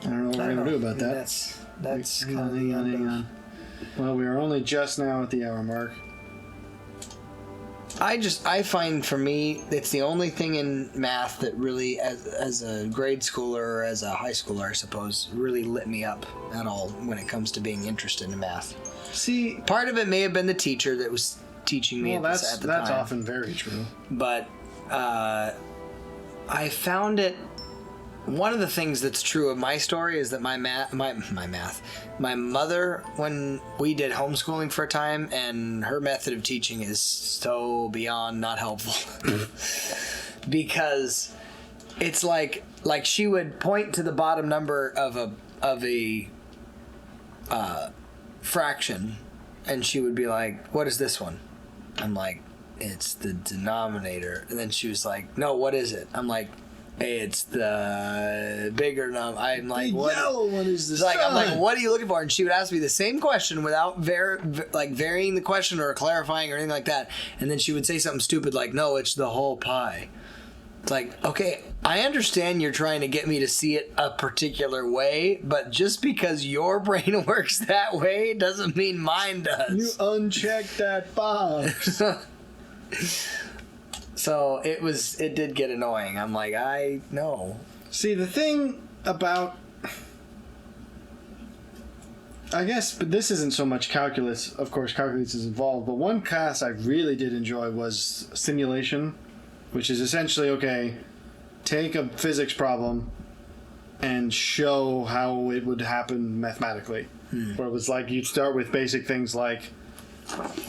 I don't know what we're going to do about that. That's Hang on. Well, we are only just now at the hour mark. I find for me, it's the only thing in math that really, as a grade schooler or as a high schooler, I suppose, really lit me up at all when it comes to being interested in math. See, part of it may have been the teacher that was teaching me at the time. That's often very true. But I found it. One of the things that's true of my story is that my mother, when we did homeschooling for a time, and her method of teaching is so beyond not helpful. Because it's like she would point to the bottom number of a fraction, and she would be like, "What is this one?" I'm like, "It's the denominator." And then she was like, "No, what is it?" I'm like, "Hey, it's the bigger number." I'm like, the "What?" yellow one is the sun. I'm like, "What are you looking for?" And she would ask me the same question without varying the question or clarifying or anything like that. And then she would say something stupid like, "No, it's the whole pie." It's like, okay, I understand you're trying to get me to see it a particular way, but just because your brain works that way doesn't mean mine does. You unchecked that box. So it did get annoying. I'm like, I know. See, the thing about, I guess, but this isn't so much calculus. Of course, calculus is involved. But one class I really did enjoy was simulation, which is essentially, okay, take a physics problem and show how it would happen mathematically. Where it was like you'd start with basic things like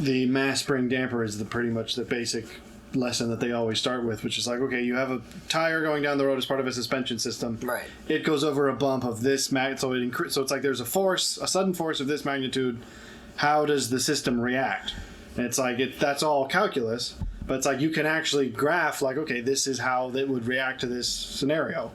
the mass spring damper is pretty much the basic lesson that they always start with, which is like, okay, you have a tire going down the road as part of a suspension system. Right. It goes over a bump of this so it's like there's a sudden force of this magnitude. How does the system react? And it's like that's all calculus, but it's like you can actually graph like, okay, this is how it would react to this scenario.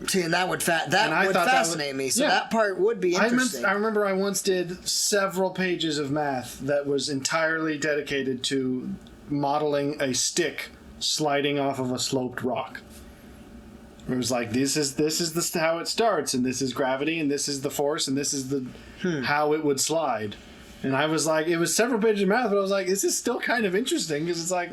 See, and that would fascinate me. So that part would be interesting. I remember I once did several pages of math that was entirely dedicated to modeling a stick sliding off of a sloped rock. It was like, this is how it starts, and this is gravity, and this is the force, and this is the how it would slide. And I was like, it was several pages of math, but I was like, this is still kind of interesting because it's like,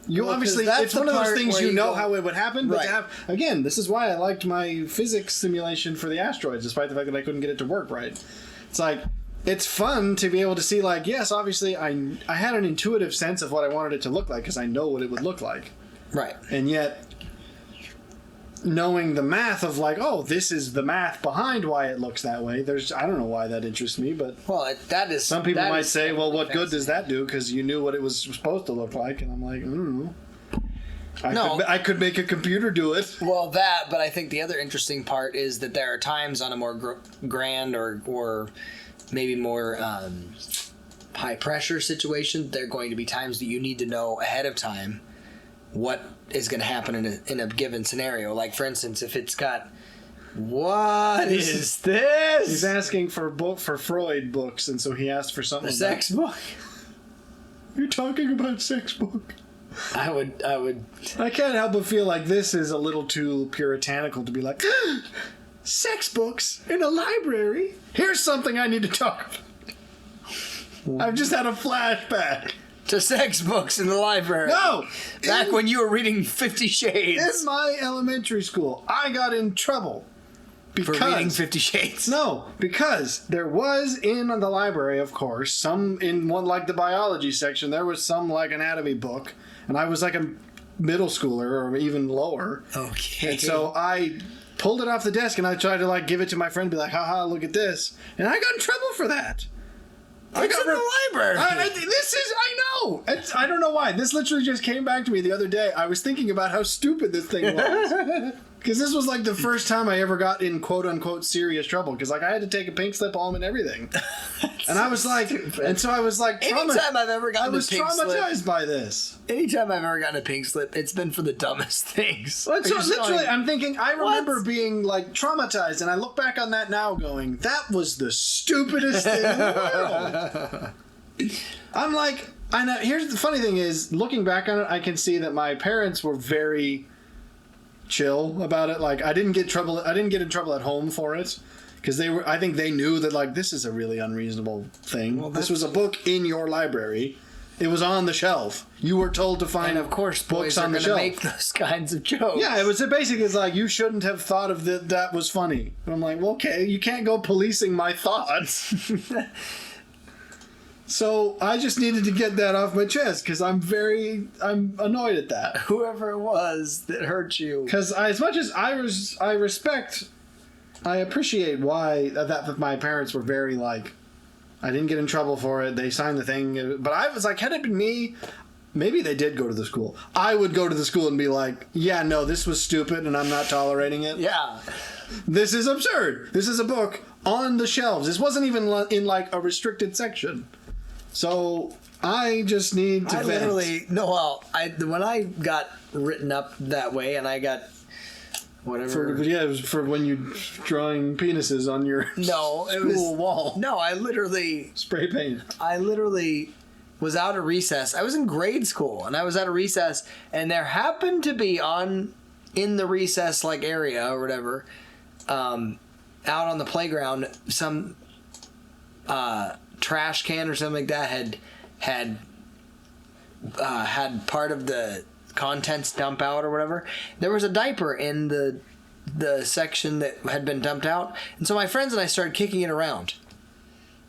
obviously, it's one of those things you know how it would happen, but to have, again, this is why I liked my physics simulation for the asteroids, despite the fact that I couldn't get it to work right. It's like, it's fun to be able to see, like, yes, obviously, I had an intuitive sense of what I wanted it to look like because I know what it would look like. Right. And yet, knowing the math of, like, oh, this is the math behind why it looks that way, I don't know why that interests me, but that is. Some people might say, well, what good does that do? Because you knew what it was supposed to look like, and I'm like, I don't know. I could make a computer do it. Well, but I think the other interesting part is that there are times on a more grand or maybe more high pressure situation, there are going to be times that you need to know ahead of time what is going to happen in a given scenario. Like, for instance, if it's got, what is this? He's asking for Freud books, and so he asked for something. A sex book? You're talking about sex book. I would. I can't help but feel like this is a little too puritanical to be like, sex books in a library? Here's something I need to talk about. I've just had a flashback. To sex books in the library. No! Back when you were reading 50 Shades. In my elementary school, I got in trouble. For reading 50 Shades? No, because there was in the library, of course, in one, like the biology section, there was some, like, anatomy book, and I was like a middle schooler or even lower. Okay. And so I pulled it off the desk and I tried to, like, give it to my friend and be like, haha, look at this. And I got in trouble for that. It's in the library. I know. I don't know why. This literally just came back to me the other day. I was thinking about how stupid this thing was. Because this was like the first time I ever got in quote unquote serious trouble. Because like I had to take a pink slip home and everything. And I was like, and so I was like, anytime I've ever gotten a pink slip. I was traumatized by this. Anytime I've ever gotten a pink slip, it's been for the dumbest things. Well, so literally, I'm thinking, I remember being like traumatized, and I look back on that now going, that was the stupidest thing in the world. I'm like, I know. Here's the funny thing is, looking back on it, I can see that my parents were very chill about it. Like, I didn't get in trouble at home for it. Because I think they knew that, like, this is a really unreasonable thing. Well, this was a book in your library. It was on the shelf. You were told to find, and of course, books boys are on the shelf. Make those kinds of jokes. Yeah, it was basically like, you shouldn't have thought of that was funny. And I'm like, well, okay, you can't go policing my thoughts. So I just needed to get that off my chest because I'm annoyed at that. Whoever it was that hurt you. Because as much as I appreciate why that my parents were very like, I didn't get in trouble for it. They signed the thing. But I was like, had it been me, maybe they did go to the school. I would go to the school and be like, yeah, no, this was stupid and I'm not tolerating it. Yeah. This is absurd. This is a book on the shelves. This wasn't even in like a restricted section. So I just need to vent. When I got written up that way and I got whatever. It was for when you drawing penises on your school wall. No, I literally spray paint. I literally was out of recess. I was in grade school and I was out of recess, and there happened to be in the recess like area or whatever, out on the playground, some trash can or something like that had part of the contents dump out or whatever. There was a diaper in the section that had been dumped out, and so my friends and I started kicking it around.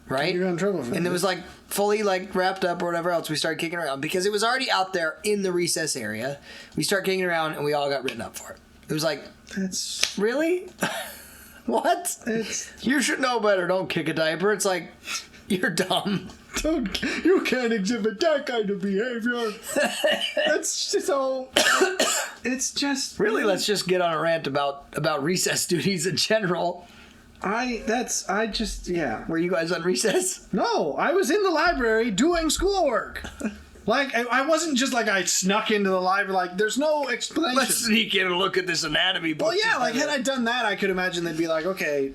Right? You got in trouble for that. And it was like fully like wrapped up or whatever else. We started kicking it around because it was already out there in the recess area. We started kicking it around and we all got written up for it. It was like, that's really? What? You should know better. Don't kick a diaper. It's like, you're dumb. You can't exhibit that kind of behavior. That's just so. It's just really. Let's just get on a rant about recess duties in general. Yeah. Were you guys on recess? No, I was in the library doing schoolwork. Like, I wasn't just like I snuck into the library. Like, there's no explanation. Let's sneak in and look at this anatomy book. Well, yeah, like had I done that, I could imagine they'd be like, okay,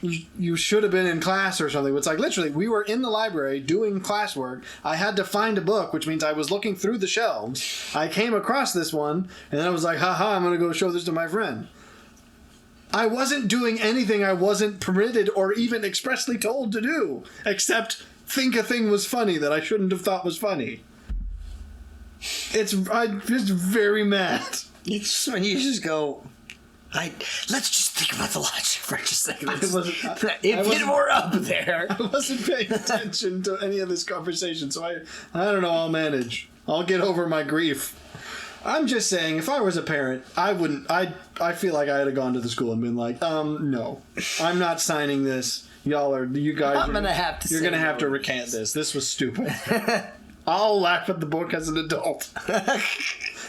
you should have been in class or something. It's like, literally, we were in the library doing classwork. I had to find a book, which means I was looking through the shelves. I came across this one, and then I was like, haha, I'm going to go show this to my friend. I wasn't doing anything I wasn't permitted or even expressly told to do, except think a thing was funny that I shouldn't have thought was funny. I'm just very mad. It's when you just go, let's just think about the logic for just a second. If it were up there. I wasn't paying attention to any of this conversation, so I don't know, I'll manage. I'll get over my grief. I'm just saying, if I was a parent, I feel like I'd have gone to the school and been like, no, I'm not signing this. You guys I'm gonna have to. You're gonna have to recant this. This was stupid. I'll laugh at the book as an adult.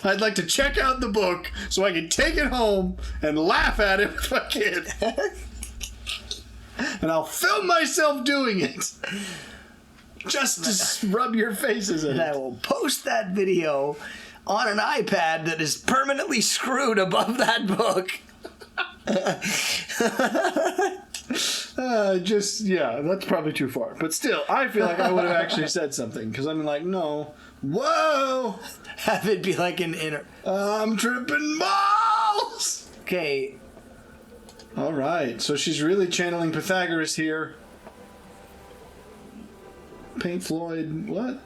I'd like to check out the book so I can take it home and laugh at it with my kid. And I'll film myself doing it. Just to rub your faces in it. And I will post that video on an iPad that is permanently screwed above that book. That's probably too far. But still, I feel like I would have actually said something. Because I'm like, no. Whoa! Have it be like an inner... I'm tripping balls! Okay. Alright, so she's really channeling Pythagoras here. Pink Floyd, what?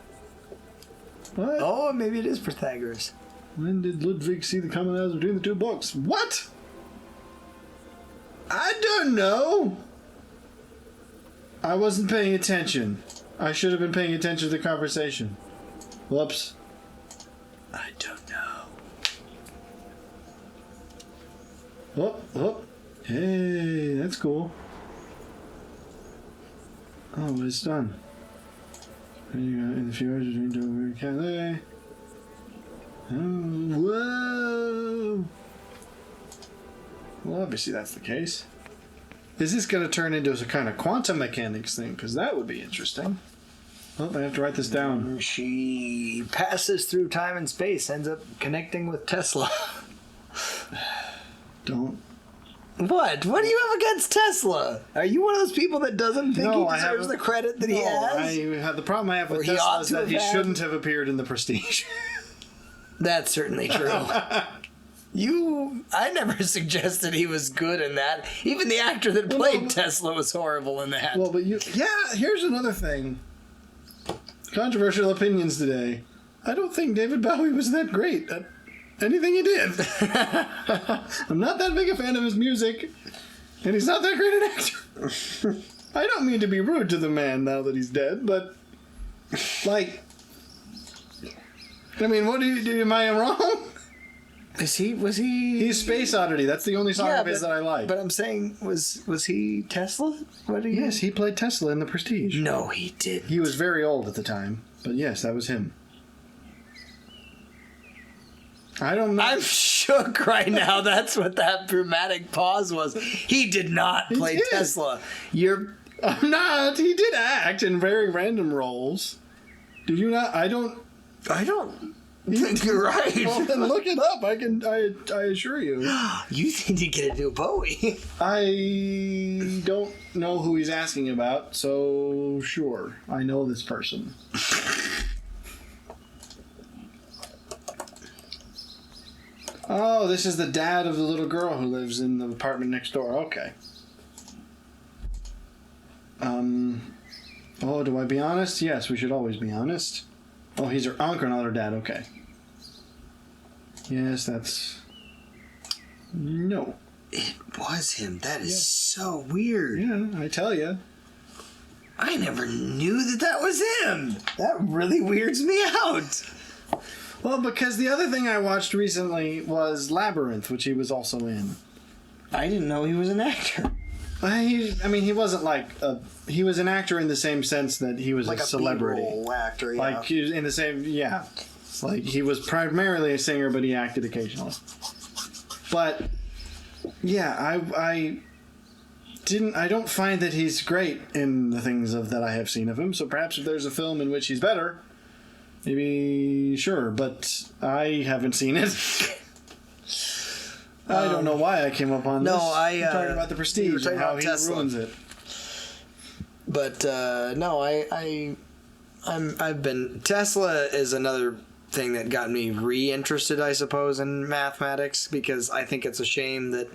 What? Oh, maybe it is Pythagoras. When did Ludwig see the commonality between the two books? What? I don't know. I wasn't paying attention. I should have been paying attention to the conversation. Whoops. I don't know. Oh. Hey, that's cool. Oh, it's done. In the fjords between Dover and Calais. Oh, whoa! Well, obviously that's the case. Is this going to turn into a kind of quantum mechanics thing? Because that would be interesting. Oh, I have to write this down. She passes through time and space, ends up connecting with Tesla. Don't. What? What do you have against Tesla? Are you one of those people that doesn't think he deserves the credit that he has? The problem I have with Tesla is that he shouldn't have appeared in the Prestige. That's certainly true. I never suggested he was good in that. Even the actor that played Tesla was horrible in that. Well, but here's another thing. Controversial opinions today. I don't think David Bowie was that great at anything he did. I'm not that big a fan of his music, and he's not that great an actor. I don't mean to be rude to the man now that he's dead, but, like, I mean, what do you do? Am I wrong? Was he? He's Space Oddity. That's the only song of his that I like. But I'm saying, was he Tesla? Yes, he played Tesla in The Prestige. No, he didn't. He was very old at the time, but yes, that was him. I don't know. I'm shook right now. That's what that dramatic pause was. He did not play Tesla. I'm not. He did act in very random roles. Did you not? I don't think you're right. Well, then look it up. I assure you. You think you get to do Bowie? I don't know who he's asking about, so sure. I know this person. Oh, this is the dad of the little girl who lives in the apartment next door. Okay. Oh, do I be honest? Yes, we should always be honest. Oh, he's her uncle, not her dad. Okay. Yes, that's... No. It was him. That is so weird. Yeah, I tell you. I never knew that was him. That really weirds me out. Well, because the other thing I watched recently was Labyrinth, which he was also in. I didn't know he was an actor. He wasn't like he was an actor in the same sense that he was like a celebrity. B-roll actor, yeah. Like he was in the same, yeah. Like he was primarily a singer, but he acted occasionally. But yeah, I don't find that he's great in the things that I have seen of him. So perhaps if there's a film in which he's better, maybe sure. But I haven't seen it. I don't know why I came up on this. No, I'm talking about The Prestige and how he ruins it. But no, I've been Tesla is another thing that got me re-interested, I suppose, in mathematics, because I think it's a shame that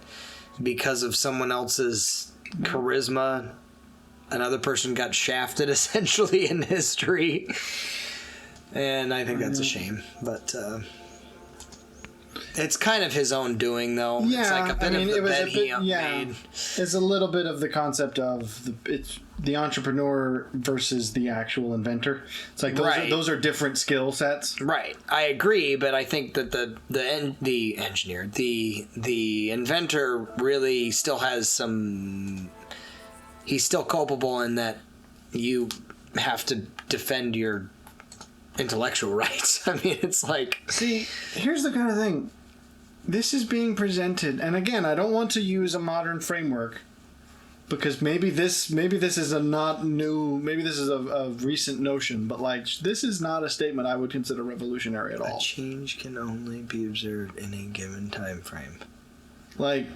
because of someone else's charisma, another person got shafted essentially in history, and I think that's a shame. But it's kind of his own doing, though. Yeah, it's like a bit of the bed he made. It's a little bit of the concept of the entrepreneur versus the actual inventor. It's like those are different skill sets. Right, I agree, but I think that the engineer, the inventor, really still has some. He's still culpable in that you have to defend your intellectual rights. I mean, it's like... See, here's the kind of thing. This is being presented, and again, I don't want to use a modern framework, because maybe this is a not new, maybe this is a recent notion, but like, this is not a statement I would consider revolutionary at all. A change can only be observed in a given time frame. Like,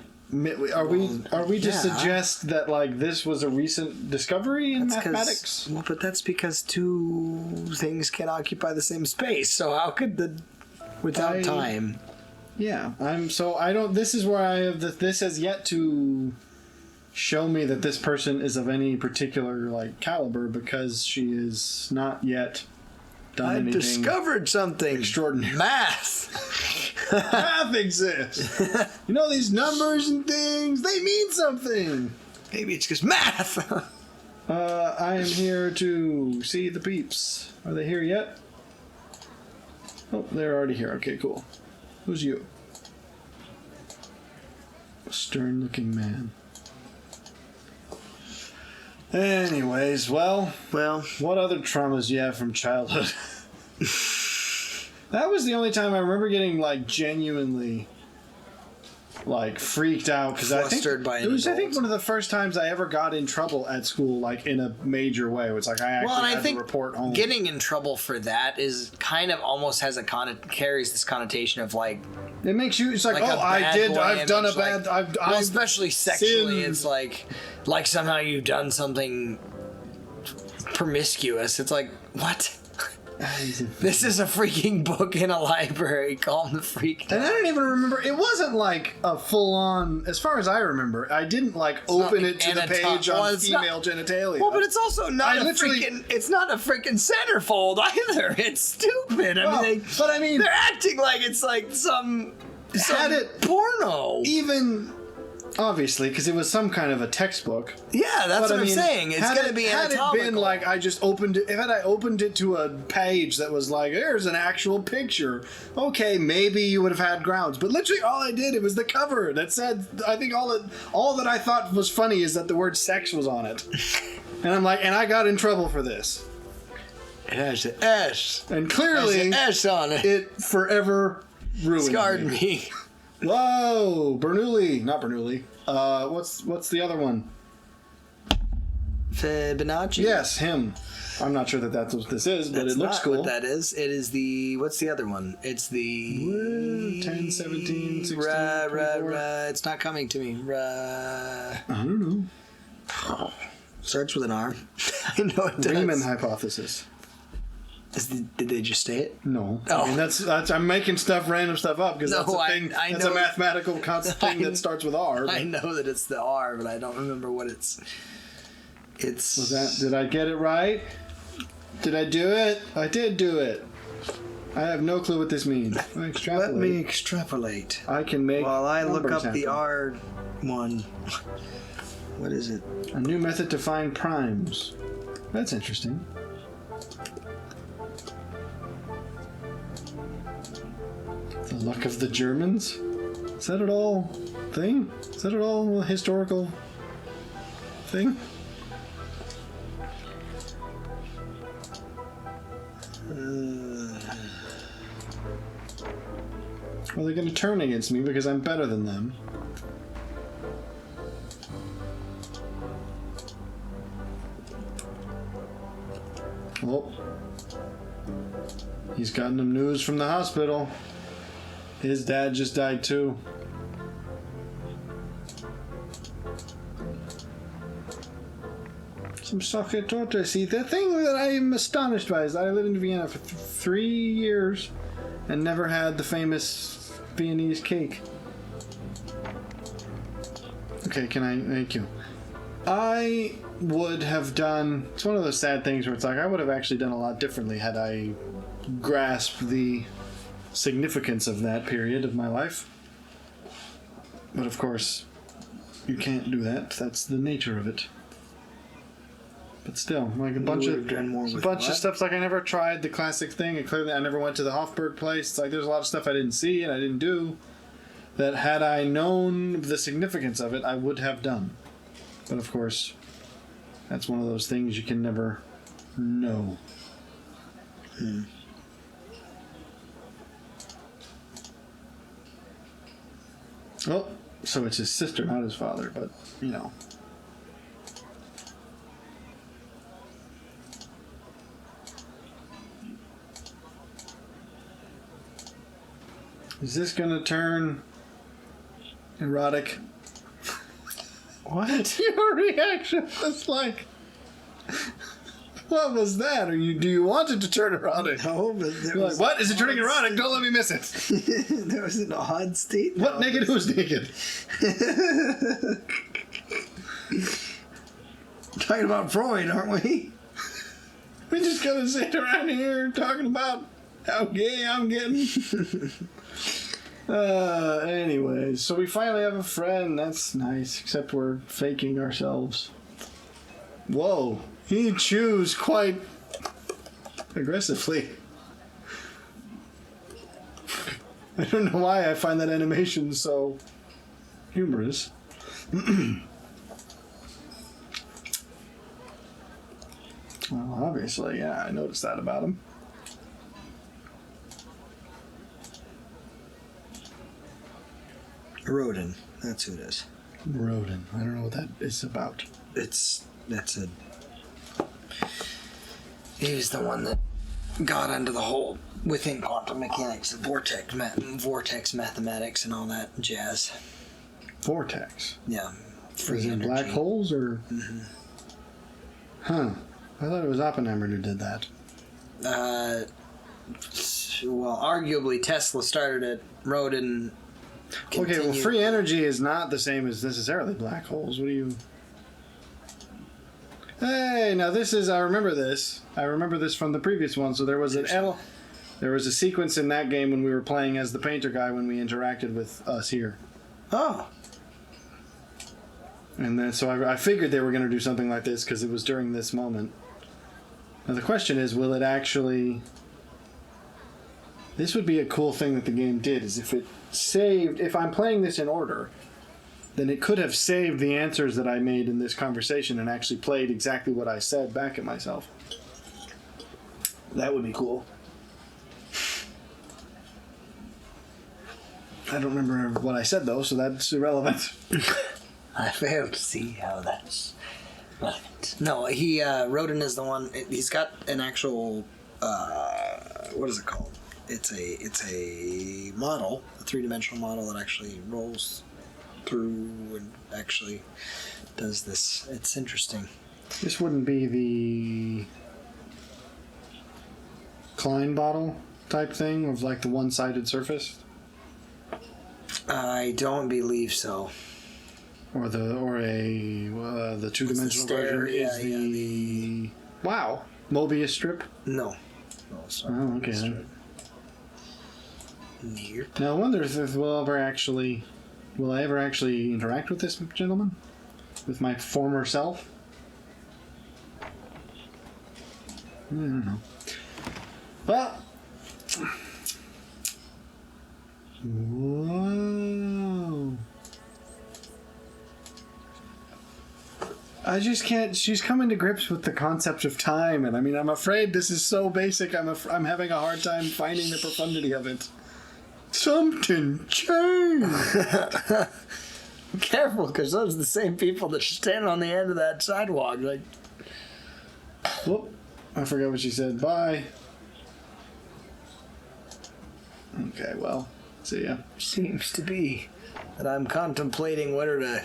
are we to suggest that like this was a recent discovery in mathematics? Well, but that's because two things can occupy the same space. So how could without time? Yeah, this is where I have this has yet to show me that this person is of any particular like caliber, because she is not yet done anything. I discovered something extraordinary. Math. Math exists. You know, these numbers and things, they mean something. Maybe it's just math. I am here to see the peeps. Are they here yet? Oh, they're already here. Okay, cool. Who's you? A stern-looking man. Anyways, well, what other traumas do you have from childhood? That was the only time I remember getting like genuinely like freaked out, because I think it was one of the first times I ever got in trouble at school, like in a major way. It's like I actually had to report home. Getting in trouble for that is kind of almost has carries this connotation of like, it makes you, it's like oh, I've done a bad, well, especially sexually, sinned. it's like somehow you've done something promiscuous. It's like, what? This is a freaking book in a library. Calm the freak down. And I don't even remember. It wasn't like a full-on, as far as I remember. I didn't like open not it to the page on female genitalia. Well, but it's also not it's not a freaking centerfold either. It's stupid. I mean, they're acting like it's like some porno. Even obviously, because it was some kind of a textbook. Yeah, that's what I'm saying. It's going to be anatomical. Had it been like I just opened it, had I opened it to a page that was like, there's an actual picture, okay, maybe you would have had grounds. But literally all I did, it was the cover that said, I think all that I thought was funny is that the word sex was on it. And I'm like, and I got in trouble for this. It has an S. And clearly, it has an S on it. It forever ruined Scarred me. Whoa, Bernoulli, not Bernoulli. What's the other one? Fibonacci. Yes, him. I'm not sure that that's what this is, but it looks cool. What that is? It is the what's the other one? It's the 10, 17, 16, It's not coming to me. I don't know. Starts with an R. I know it does. Riemann hypothesis. Did they just say it? No. Oh. I mean, that's I'm making random stuff up because that's a thing. That's a mathematical thing that starts with R. I know that it's the R, but I don't remember what it's. Was that? Did I get it right? Did I do it? I did do it. I have no clue what this means. Let me extrapolate. I can make. While I look up the R one. What is it? A new method to find primes. That's interesting. The luck of the Germans? Is that at all thing? Is that at all a historical thing? Are they going to turn against me because I'm better than them? Oh. He's gotten him news from the hospital. His dad just died too. Some soccer torture. See, the thing that I am astonished by is that I lived in Vienna for 3 years and never had the famous Viennese cake. Okay, thank you. I would have done, it's one of those sad things where it's like, I would have actually done a lot differently had I grasped the significance of that period of my life. But of course, you can't do that. That's the nature of it. But still, like a bunch of stuff. Like I never tried the classic thing, and clearly I never went to the Hofburg place. It's like there's a lot of stuff I didn't see and I didn't do that had I known the significance of it, I would have done. But of course, that's one of those things you can never know. Oh, so it's his sister, not his father, but, you know. Is this gonna turn erotic? What? Your reaction was like, what was that? Do you want it to turn erotic? No, but there was like, what? Is it turning erotic? Don't let me miss it. There was an odd state. What naked? Who's naked? Talking about Freud, aren't we? We just gonna sit around here talking about how gay I'm getting. Anyways, so we finally have a friend. That's nice, except we're faking ourselves. Whoa, he chews quite aggressively. I don't know why I find that animation so humorous. Well, obviously, yeah, I noticed that about him. Rodin, that's who it is. Rodin. I don't know what that is about. He was the one that got into the whole within quantum mechanics, vortex mathematics, and all that jazz. Vortex. Yeah. Is it black holes or? Mm-hmm. Huh. I thought it was Oppenheimer who did that. Well, arguably Tesla started it, wrote and Okay, well, continued. free energy is not the same as necessarily black holes. What do you... Hey, now this is... I remember this. I remember this from the previous one. So there was there was a sequence in that game when we were playing as the painter guy when we interacted with us here. Oh. And then so I figured they were going to do something like this because it was during this moment. Now the question is, will it actually... This would be a cool thing that the game did, is if it saved... If I'm playing this in order, then it could have saved the answers that I made in this conversation and actually played exactly what I said back at myself. That would be cool. I don't remember what I said, though, so that's irrelevant. I fail to see how that's relevant. No, he Rodin is the one. He's got an actual what is it called? It's a model, a 3-dimensional model that actually rolls through and actually does this. It's interesting. This wouldn't be the Klein bottle type thing of like the one-sided surface, I don't believe so. or the two-dimensional version is the wow Mobius strip. No, sorry. Oh, okay. Then. Near. Now I wonder if will I ever actually interact with this gentleman, with my former self. I don't know. Well, whoa. I just can't. She's coming to grips with the concept of time, and I mean, I'm afraid this is so basic. I'm having a hard time finding the profundity of it. Something changed. Careful, because those are the same people that stand on the end of that sidewalk. Like, Whoop! I forgot what she said. Bye. Okay, well, see ya. seems to be that I'm contemplating whether to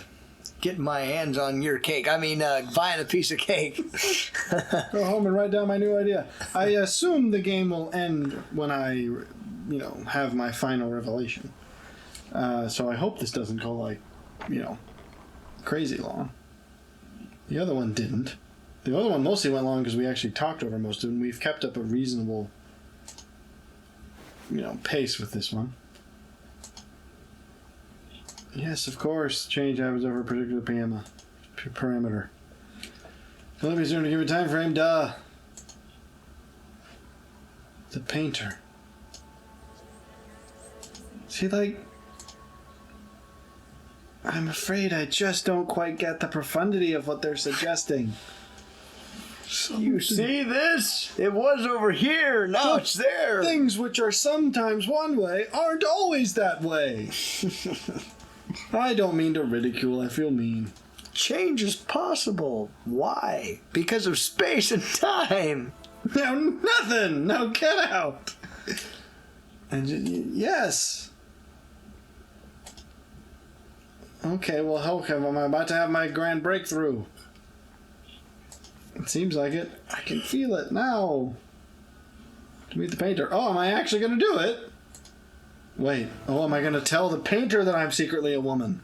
get my hands on your cake. I mean, buying a piece of cake. Go home and write down my new idea. I assume the game will end when I, have my final revelation. So I hope this doesn't go like, crazy long. The other one didn't. The other one mostly went long because we actually talked over most of it, and we've kept up a reasonable, pace with this one. Yes, of course. Change happens over a particular parameter. Let me soon to give a time frame. Duh. The painter. See, I'm afraid I just don't quite get the profundity of what they're suggesting. You see this? It was over here. Now it's there. Things which are sometimes one way aren't always that way. I don't mean to ridicule. I feel mean. Change is possible. Why? Because of space and time. Now nothing. Now get out. And yes. Okay, well, I'm about to have my grand breakthrough. It seems like it. I can feel it now. To meet the painter. Oh, am I actually going to do it? Wait. Oh, am I going to tell the painter that I'm secretly a woman?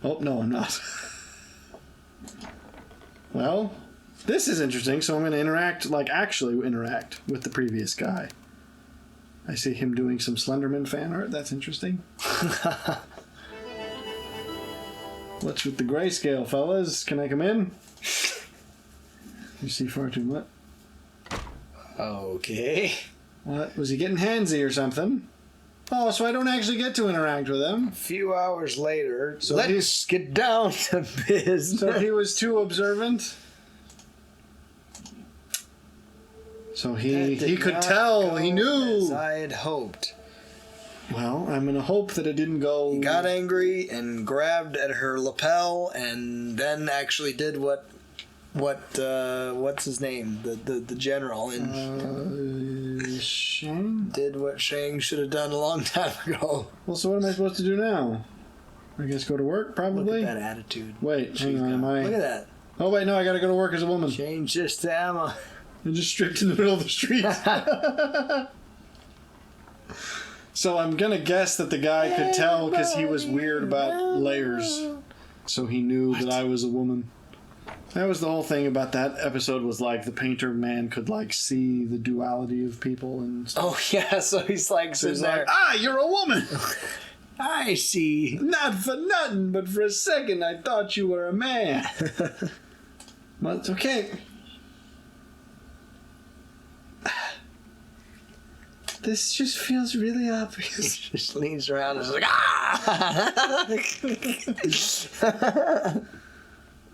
Oh, no, I'm not. Well, this is interesting, so I'm going to actually interact with the previous guy. I see him doing some Slenderman fan art. That's interesting. What's with the grayscale, fellas? Can I come in? You see far too much. Okay. What? Was he getting handsy or something? Oh, so I don't actually get to interact with him. A few hours later, So let's get down to business. So he was too observant? So he could tell. He knew. As I had hoped. Well, I'm going to hope that it didn't go... He got angry and grabbed at her lapel and then actually did what's his name? The general and Shang? did what Shang should have done a long time ago. Well, so what am I supposed to do now? I guess go to work, probably? Look at that attitude. Wait, hang on, Look at that. Oh, wait, no, I gotta go to work as a woman. Change this to Emma. and just stripped in the middle of the street. So I'm gonna guess that the guy could tell because he was weird about layers. So he knew that I was a woman. That was the whole thing about that episode, was like the painter man could like see the duality of people and stuff. Oh yeah, so he's like So sitting he's there. like, you're a woman! I see. Not for nothing, but for a second I thought you were a man. But it's okay. This just feels really obvious. He just leans around and is like, ah!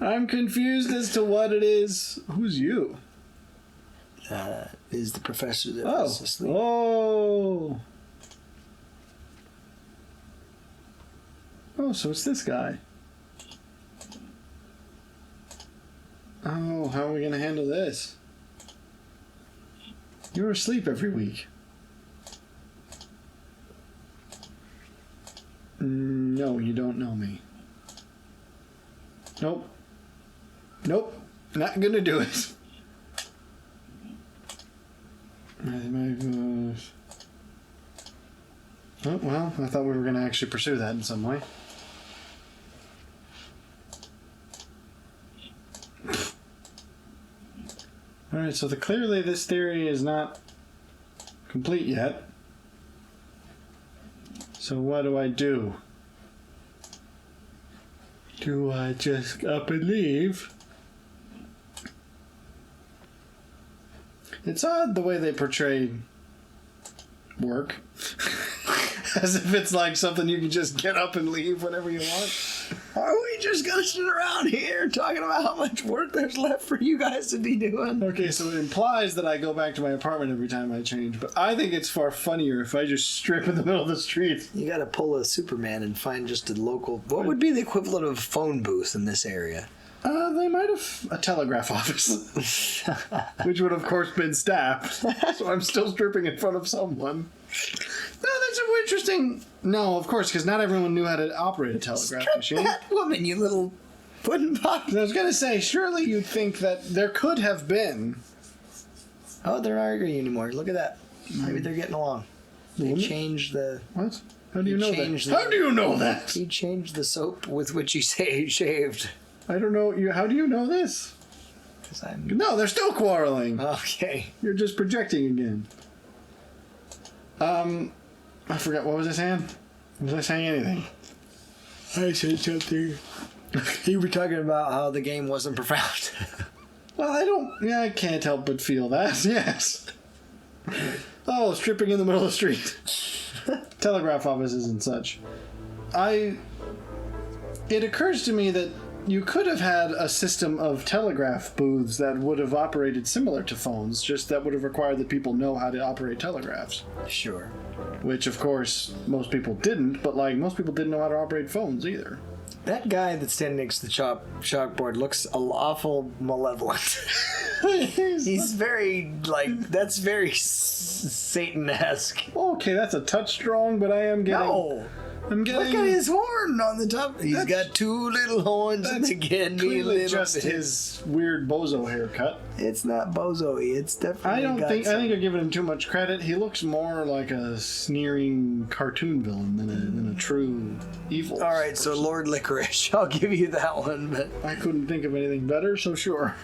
I'm confused as to what it is. Who's you? Is the professor that was asleep. Oh, so it's this guy. Oh, how are we going to handle this? You're asleep every week. No, you don't know me. Nope. Not gonna do it. Oh, well, I thought we were gonna actually pursue that in some way. Alright, so clearly this theory is not complete yet. So what do I do? Do I just up and leave? It's odd the way they portray work. As if it's like something you can just get up and leave whenever you want. Are we just gonna sit around here talking about how much work there's left for you guys to be doing? Okay, so it implies that I go back to my apartment every time I change, but I think it's far funnier if I just strip in the middle of the street. You gotta pull a Superman and find just a local... What would be the equivalent of a phone booth in this area? They might have a telegraph office. Which would, of course, been staffed. So I'm still stripping in front of someone. No, that's interesting. No, of course, because not everyone knew how to operate a telegraph machine. That woman, you little pudding pop. I was going to say, surely you'd think that there could have been. Oh, they're not arguing anymore. Look at that. Maybe they're getting along. They changed the... What? How do you know that? changed How do you know that? He changed the soap with which he shaved. I don't know. How do you know this? 'Cause I'm... No, they're still quarreling. Okay. You're just projecting again. I forgot. What was I saying? Was I saying anything? I said something. You were talking about how the game wasn't profound. Well, I can't help but feel that, yes. Oh, stripping in the middle of the street. Telegraph offices and such. It occurs to me that you could have had a system of telegraph booths that would have operated similar to phones, just that would have required that people know how to operate telegraphs. Sure. Which, of course, most people didn't, but, most people didn't know how to operate phones either. That guy that's standing next to the chalkboard looks awful malevolent. He's very, that's very Satan-esque. Okay, that's a touch strong, but I am getting... No! I'm getting... Look at his horn on the top. He's got two little horns and again me Clearly little just bit. his weird bozo haircut. It's not bozo-y. It's definitely I think you're giving him too much credit. He looks more like a sneering cartoon villain than a true evil. All right, so Lord Licorice. I'll give you that one, but... I couldn't think of anything better, so sure.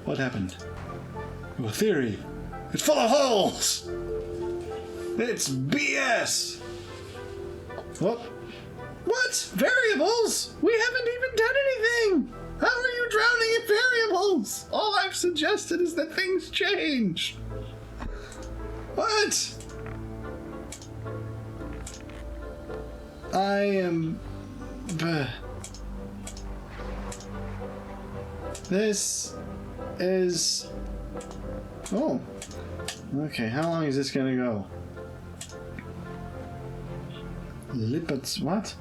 What happened? Your theory. It's full of holes! It's BS! What? Variables? We haven't even done anything! How are you drowning in variables? All I've suggested is that things change. What? I am... This is... Oh. Okay, how long is this gonna go? Lipids, what?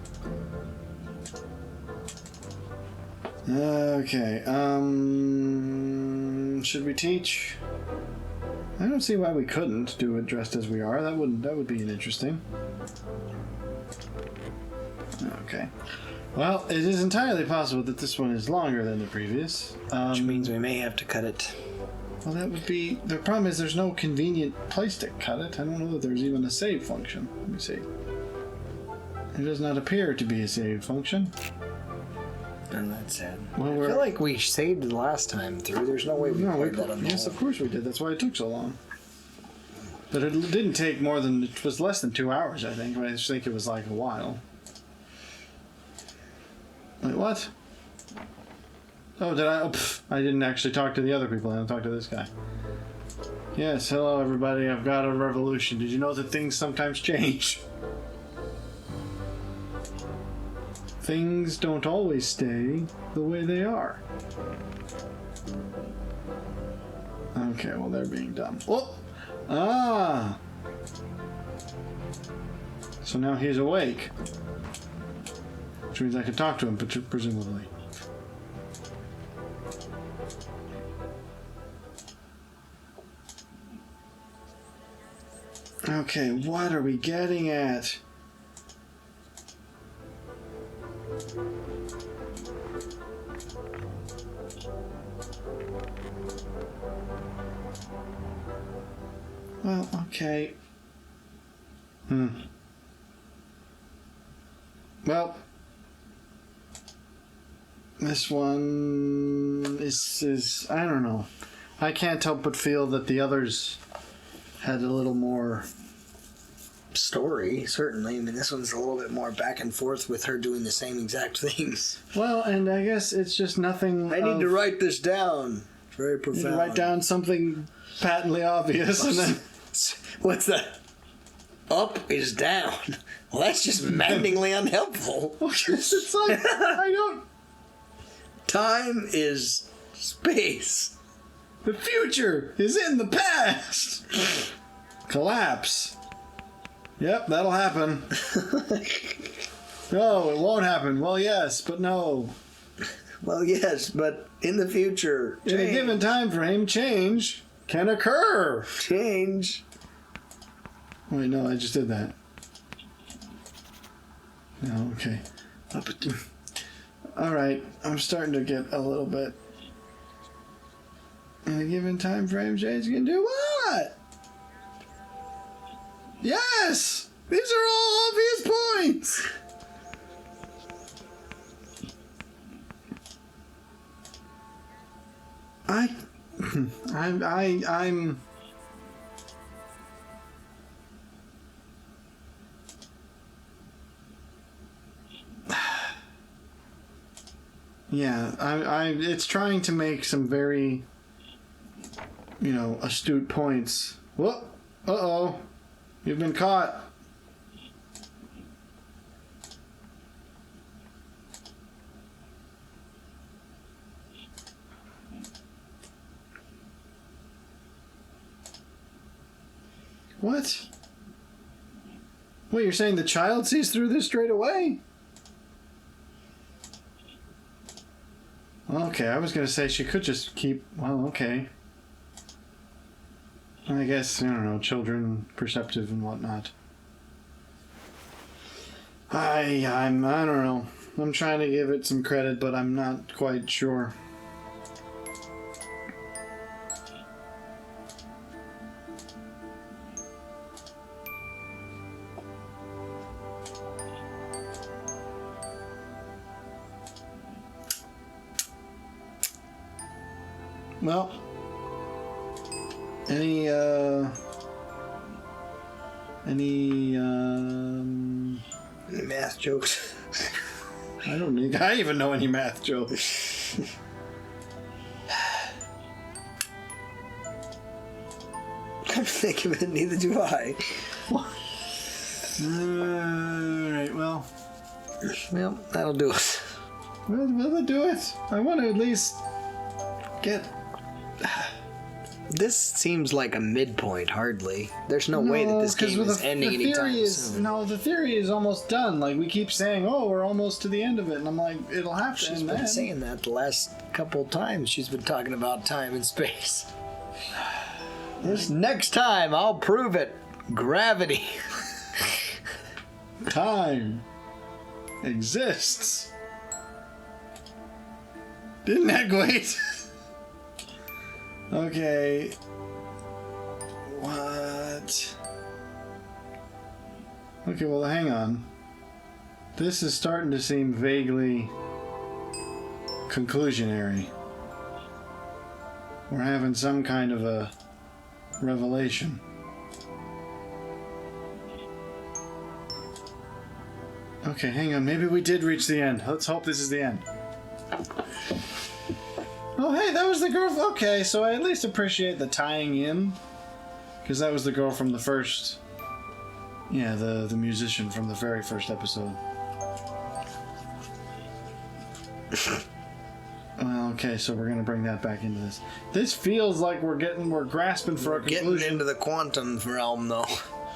Okay, should we teach? I don't see why we couldn't do it dressed as we are. That would be an interesting. Okay. Well, it is entirely possible that this one is longer than the previous. Which means we may have to cut it. Well, that would be... The problem is there's no convenient place to cut it. I don't know that there's even a save function. Let me see. It does not appear to be a save function. And that's sad. Well, I feel like we saved the last time through. There's no way we played that on the Yes, whole. of course we did. That's why it took so long. But it didn't take more than... It was less than 2 hours, I think. I just think it was like a while. Wait, what? Oh, did I? Oh, I didn't actually talk to the other people. I didn't talk to this guy. Yes, hello everybody. I've got a revolution. Did you know that things sometimes change? Things don't always stay the way they are. Okay, well, they're being dumb. Oh! Ah! So now he's awake. Which means I can talk to him, presumably. Okay, what are we getting at? Well, okay. Well, this one is I don't know. I can't help but feel that the others had a little more Story, certainly. I mean, this one's a little bit more back and forth with her doing the same exact things. Well, and I guess it's just nothing. I need to write this down. Very profound. You need to write down something patently obvious, and then what's that? Up is down. Well, that's just maddeningly unhelpful. it's like I don't. Time is space. The future is in the past. Collapse. Yep, that'll happen. No, it won't happen. Well, yes, but no. Well, yes, but in the future, In a given time frame, change can occur. Change. Wait, no, I just did that. No, okay. All right, I'm starting to get a little bit. In a given time frame, change can do what? Yes! These are all obvious points! I'm yeah, it's trying to make some very, astute points. Whoop! Uh-oh. You've been caught. What? Wait, you're saying the child sees through this straight away? Okay, I was going to say she could just keep... Well, okay. I guess, I don't know, children, perceptive and whatnot. I don't know. I'm trying to give it some credit, but I'm not quite sure. Well, any math jokes? I don't even know any math jokes. I'm thinking of it, neither do I. Alright, well, that'll do it. Will it do it? I want to at least get... This seems like a midpoint, hardly. There's no way that this game is ending anytime soon. No, the theory is almost done. Like, we keep saying, oh, we're almost to the end of it. And I'm like, it'll have to She's end been then. saying that the last couple times she's been talking about time and space. This next time, I'll prove it. Gravity. Time exists. Isn't that great? Okay. What? Okay, well, hang on. This is starting to seem vaguely conclusionary. We're having some kind of a revelation. Okay, hang on. Maybe we did reach the end. Let's hope this is the end. Oh, hey, that was the girl. Okay, so I at least appreciate the tying in. Because that was the girl from the first... Yeah, the musician from the very first episode. Well, okay, so we're gonna bring that back into this. This feels like we're grasping for a conclusion. Getting into the quantum realm, though.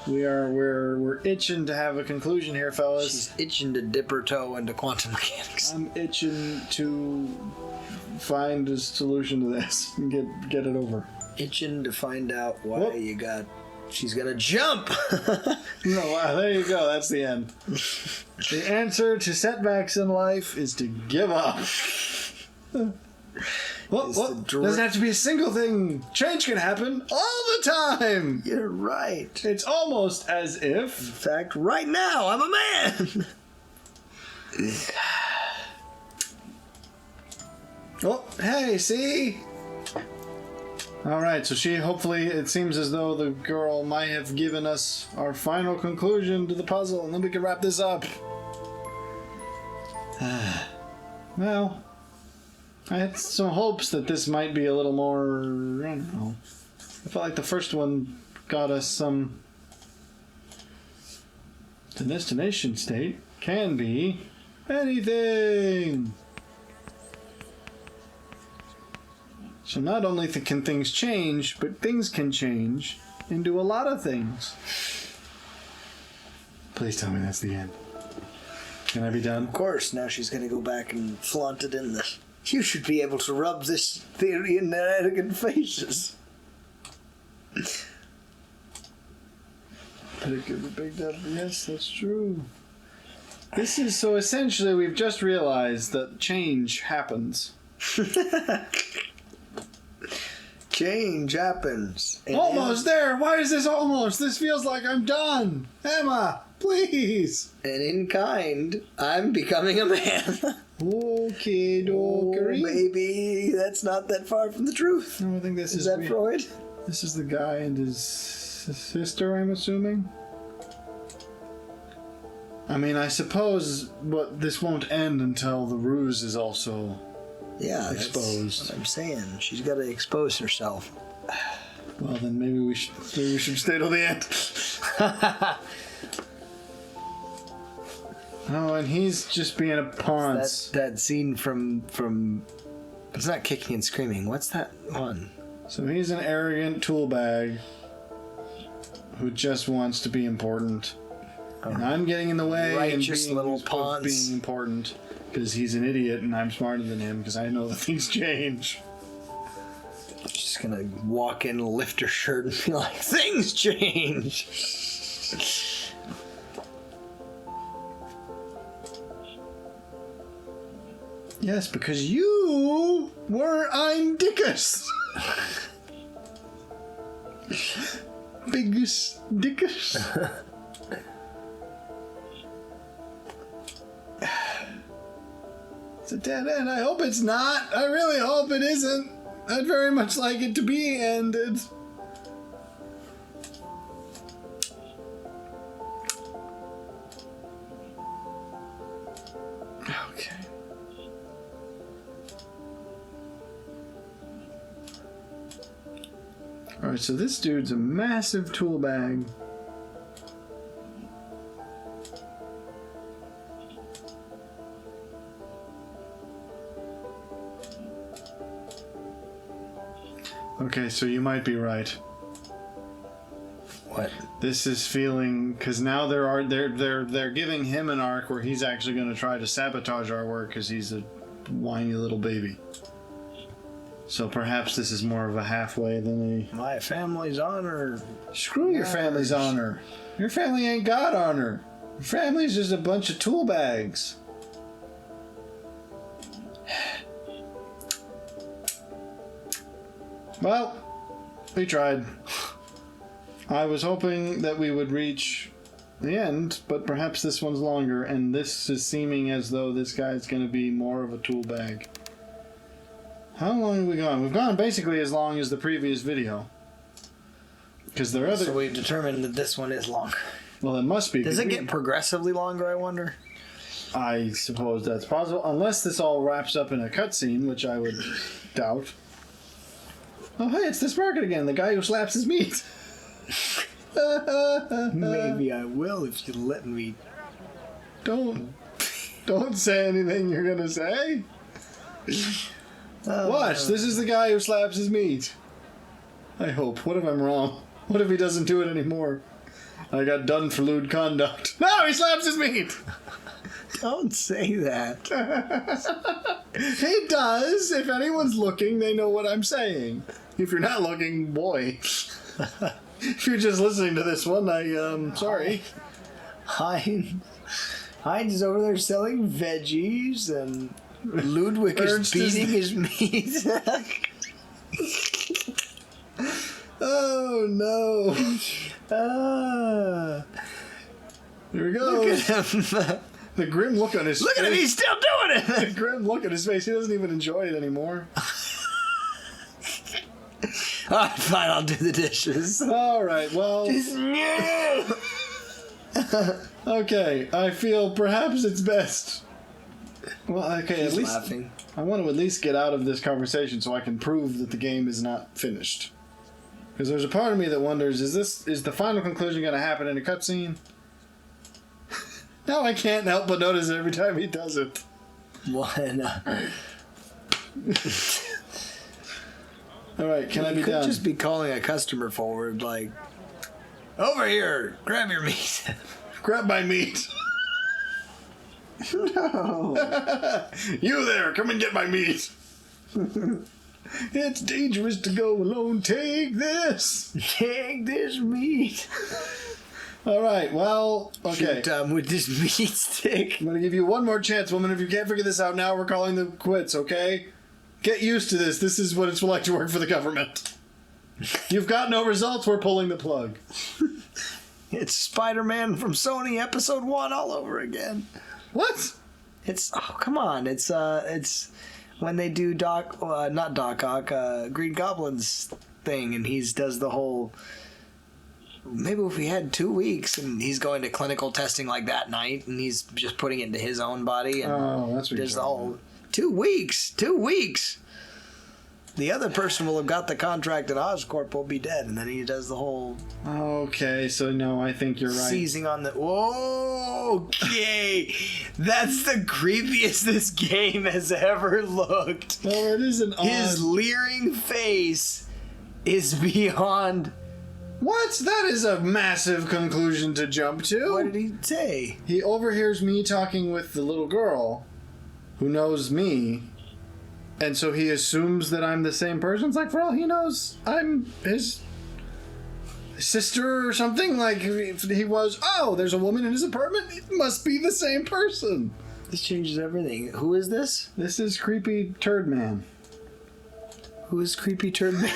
We're itching to have a conclusion here, fellas. She's itching to dip her toe into quantum mechanics. I'm itching to find a solution to this and get it over. Itching to find out why she's gonna jump. No, wow, there you go. That's the end. The answer to setbacks in life is to give up. Doesn't have to be a single thing. Change can happen all the time. You're right. It's almost as if... In fact, right now, I'm a man. Oh, hey, see? Alright, so hopefully, it seems as though the girl might have given us our final conclusion to the puzzle, and then we can wrap this up. Well... I had some hopes that this might be a little more, I don't know. I felt like the first one got us some... The destination state can be anything! So not only can things change, but things can change into a lot of things. Please tell me that's the end. Can I be done? Of course, now she's gonna go back and flaunt it in the... You should be able to rub this theory in their arrogant faces. But it could be picked up. Yes, that's true. This is so essentially we've just realized that change happens. Change happens. Almost there. Why is this almost? This feels like I'm done. Emma, please. And in kind, I'm becoming a man. Okay, dokery. Maybe that's not that far from the truth. No, I think this is that Freud? This is the guy and his sister, I'm assuming. I mean, I suppose, but this won't end until the ruse is also exposed. That's what I'm saying. She's got to expose herself. Well, then maybe we should stay till the end. Oh, and he's just being a ponce. That scene from it's not Kicking and Screaming. What's that one? So he's an arrogant tool bag who just wants to be important. And I'm getting in the way Righteous and little ponce. being important because he's an idiot and I'm smarter than him because I know that things change. She's gonna walk in, lift her shirt, and be like, "Things change." Yes, because you were ein Dickus. Biggest Dickus. It's a dead end. I hope it's not. I really hope it isn't. I'd very much like it to be ended. Okay. Alright, so this dude's a massive tool bag. Okay, so you might be right. What? This is feeling because now they're giving him an arc where he's actually going to try to sabotage our work because he's a whiny little baby. So perhaps this is more of a halfway than a... My family's honor. Screw your family's honor. Your family ain't got honor. Your family's just a bunch of tool bags. Well, we tried. I was hoping that we would reach the end, but perhaps this one's longer, and this is seeming as though this guy's going to be more of a tool bag. How long have we gone? We've gone basically as long as the previous video. Because there are other... So we've determined that this one is longer. Well, it must be. Does it get progressively longer, I wonder? I suppose that's possible, unless this all wraps up in a cutscene, which I would doubt. Oh, hey, it's this market again, the guy who slaps his meat. Maybe I will if you let me. Don't say anything you're gonna say. Watch, this is the guy who slaps his meat. I hope. What if I'm wrong? What if he doesn't do it anymore? I got done for lewd conduct. No, he slaps his meat! Don't say that. He does. If anyone's looking, they know what I'm saying. If you're not looking, boy. If you're just listening to this one, sorry. Heinz is over there selling veggies, and Ludwig is beating his meat. Oh, no. Here we go. Look at him. The grim look on his face. Look at him, he's still doing it. The grim look on his face. He doesn't even enjoy it anymore. Alright, fine, I'll do the dishes. Alright, well... Okay, I feel perhaps it's best. Well, okay, He's at least... laughing. I want to at least get out of this conversation so I can prove that the game is not finished. Because there's a part of me that wonders, is the final conclusion going to happen in a cutscene? Now I can't help but notice it every time he does it. One. Alright, can I be could done? just be calling a customer forward, like, over here, grab your meat. Grab my meat. No. You there, come and get my meat. It's dangerous to go alone. Take this. Take this meat. Alright, well, okay. Shoot with this meat stick. I'm going to give you one more chance, woman. If you can't figure this out now, we're calling them quits, okay? Get used to this. This is what it's like to work for the government. You've got no results, we're pulling the plug. It's Spider-Man from Sony Episode 1 all over again. What? It's, oh, come on. It's when they do not Doc Ock, Green Goblin's thing, and he does the whole, maybe if we had 2 weeks, and he's going to clinical testing like that night, and he's just putting it into his own body, and that's what there's the whole 2 weeks. 2 weeks. The other person will have got the contract and Oscorp will be dead, and then he does the whole... Okay, so no, I think you're right. Seizing on the... Whoa, okay. That's the creepiest this game has ever looked. Oh, it is an odd... His leering face is beyond... What? That is a massive conclusion to jump to. What did he say? He overhears me talking with the little girl who knows me, and so he assumes that I'm the same person. It's like, for all he knows, I'm his sister or something. Like, if he was, oh, there's a woman in his apartment, it must be the same person. This changes everything. Who is this? This is Creepy Turd Man. Who is Creepy Turd Man?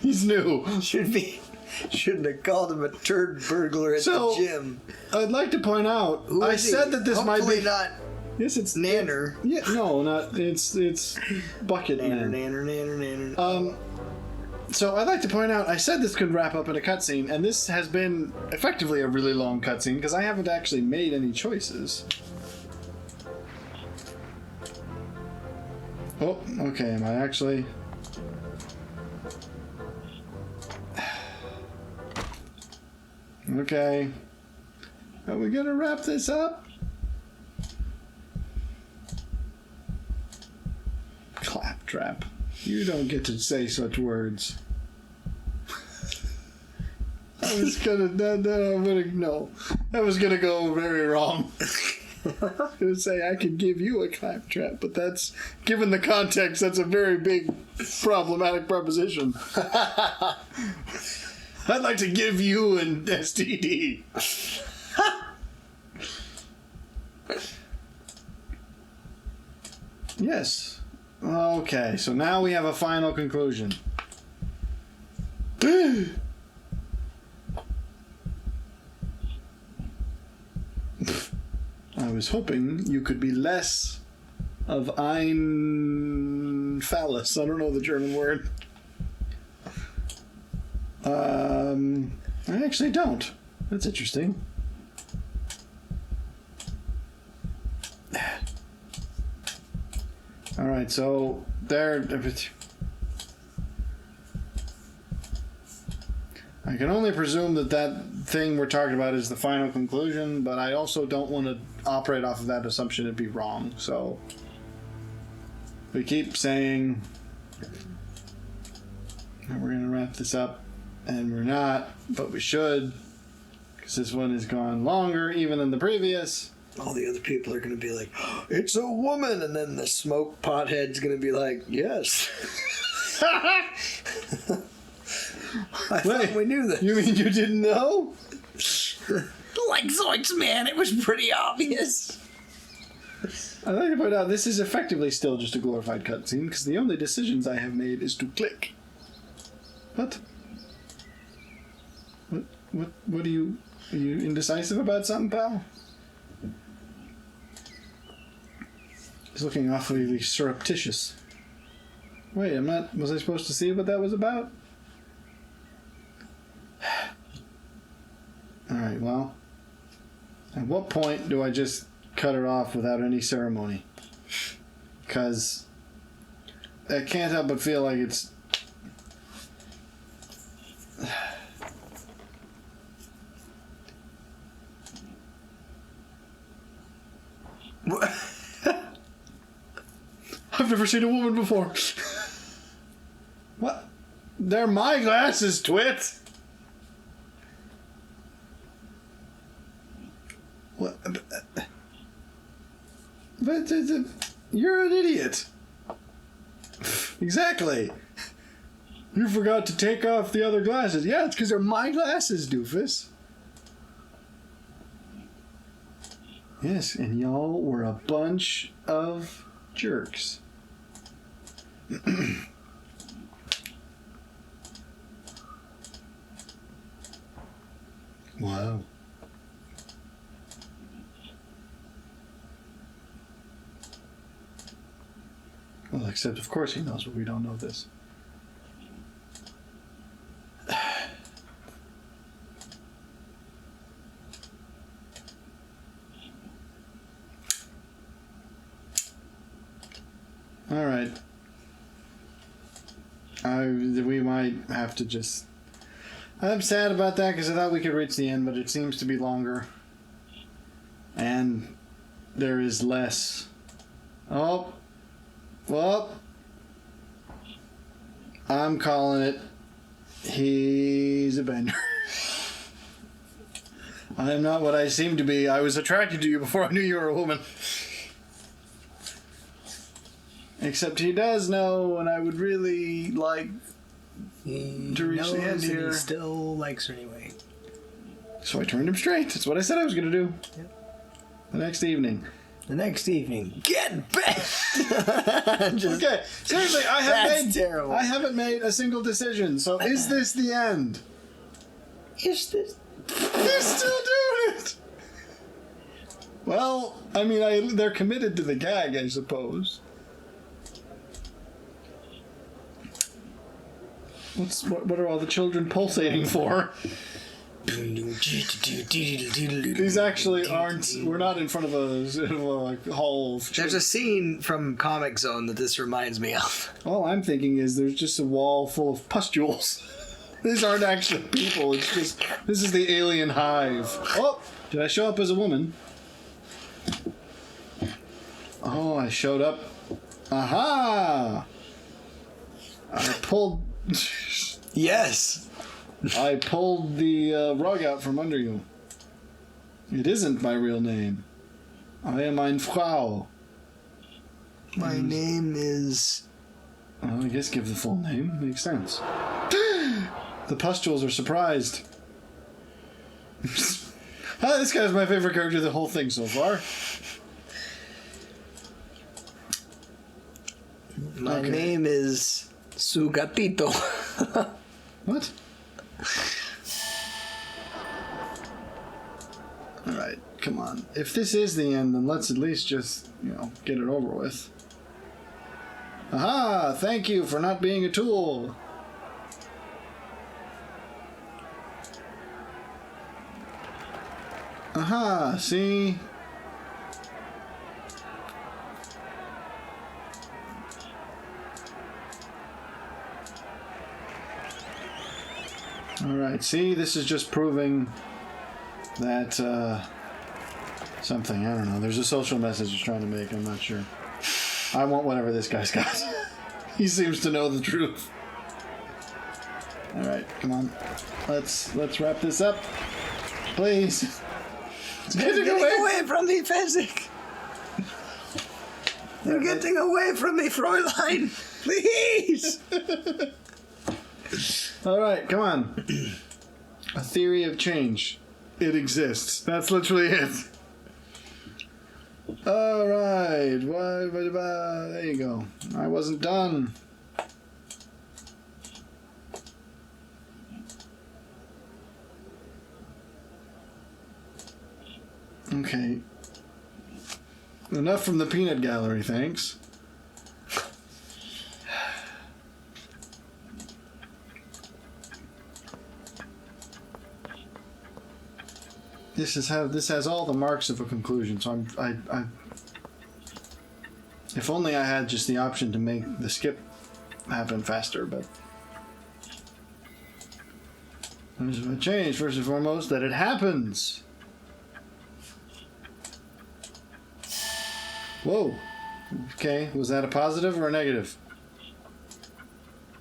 He's new. Shouldn't have called him a turd burglar at the gym. I'd like to point out, I said that this might be... not... Yes, it's Nanner. Yeah, no, not it's Bucket Man. Nanner. So I'd like to point out, I said this could wrap up in a cutscene, and this has been effectively a really long cutscene because I haven't actually made any choices. Oh, okay. Am I actually? Okay. Are we gonna wrap this up? Claptrap. You don't get to say such words. I was gonna no. That was gonna go very wrong. I was gonna say I could give you a claptrap, but that's, given the context, that's a very big problematic proposition. I'd like to give you an STD. Yes. Okay, so now we have a final conclusion. I was hoping you could be less of ein phallus. I don't know the German word. I actually don't. That's interesting. All right, so there. I can only presume that thing we're talking about is the final conclusion, but I also don't want to operate off of that assumption and be wrong. So we keep saying that we're going to wrap this up, and we're not, but we should, because this one has gone longer even than the previous. All the other people are going to be like, oh, it's a woman, and then the smoke pothead's going to be like, yes. I thought we knew this. You mean you didn't know? Like Zoinks, man, it was pretty obvious. I'd like to point out this is effectively still just a glorified cutscene because the only decisions I have made is to click. What? What are you indecisive about something, pal? He's looking awfully surreptitious. Wait, I'm not. Was I supposed to see what that was about? Alright, well. At what point do I just cut her off without any ceremony? Because I can't help but feel like it's. I've never seen a woman before. What? They're my glasses, twit! What? But you're an idiot. Exactly. You forgot to take off the other glasses. Yeah, it's because they're my glasses, doofus. Yes, and y'all were a bunch of jerks. Wow. Well, except of course he knows, but we don't know this. All right. We might have to just... I'm sad about that because I thought we could reach the end, but it seems to be longer. And there is less. Oh. Well. I'm calling it. He's a bender. I am not what I seem to be. I was attracted to you before I knew you were a woman. Except he does know, and I would really like to reach the end here. He still likes her anyway. So I turned him straight. That's what I said I was going to do. Yep. The next evening. Get back! Okay, seriously, I haven't made a single decision. So is this the end? Is this? He's still doing it. Well, I mean, they're committed to the gag, I suppose. What are all the children pulsating for? These actually aren't. We're not in front of a hall of children. There's a scene from Comic Zone that this reminds me of. All I'm thinking is there's just a wall full of pustules. These aren't actually people. It's just this is the alien hive. Oh, did I show up as a woman? Oh, I showed up. Aha! I pulled. Yes. I pulled the rug out from under you. It isn't my real name. I am eine Frau. My name is... Well, I guess give the full name. Makes sense. The pustules are surprised. This guy's my favorite character of the whole thing so far. My name is Sugatito. What? Alright, come on. If this is the end, then let's at least just, get it over with. Aha! Thank you for not being a tool! Aha! See? Alright, see? This is just proving that, something, I don't know. There's a social message it's trying to make, I'm not sure. I want whatever this guy's got. He seems to know the truth. Alright, come on. Let's wrap this up. Please. It's getting away from me, Fezzik. You're getting away from me, Fräulein. Please. Alright, come on. A theory of change. It exists. That's literally it. Alright. There you go. I wasn't done. Okay. Enough from the peanut gallery, thanks. This has all the marks of a conclusion, so I if only I had just the option to make the skip happen faster, but there's a change, first and foremost, that it happens. Whoa. Okay, was that a positive or a negative?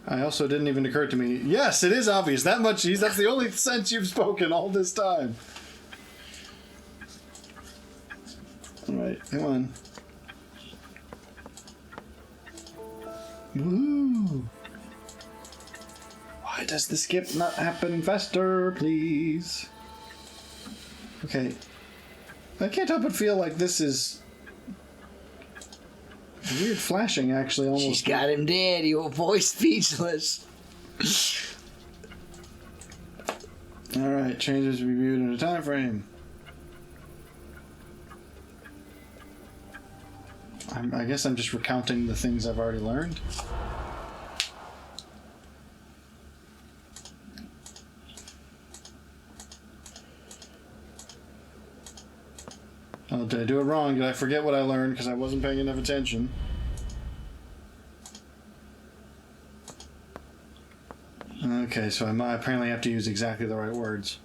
I also didn't even occur to me. Yes, it is obvious. That much. That's the only sense you've spoken all this time. Alright, come on. Woo! Why does the skip not happen faster, please? Okay. I can't help but feel like this is weird flashing, actually, almost. She's got him dead. He will voice speechless. Alright, changes reviewed in a time frame. I guess I'm just recounting the things I've already learned. Oh, did I do it wrong? Did I forget what I learned because I wasn't paying enough attention? Okay, so I apparently have to use exactly the right words.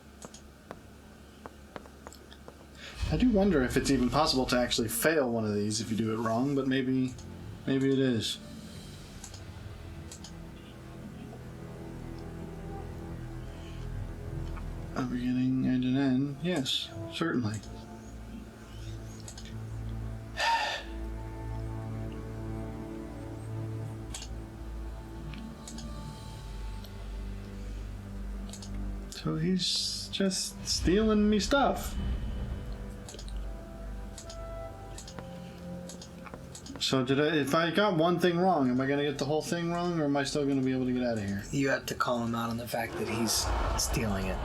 I do wonder if it's even possible to actually fail one of these if you do it wrong, but maybe it is. A beginning and an end? Yes, certainly. So he's just stealing me stuff. So if I got one thing wrong, am I going to get the whole thing wrong, or am I still going to be able to get out of here? You have to call him out on the fact that he's stealing it.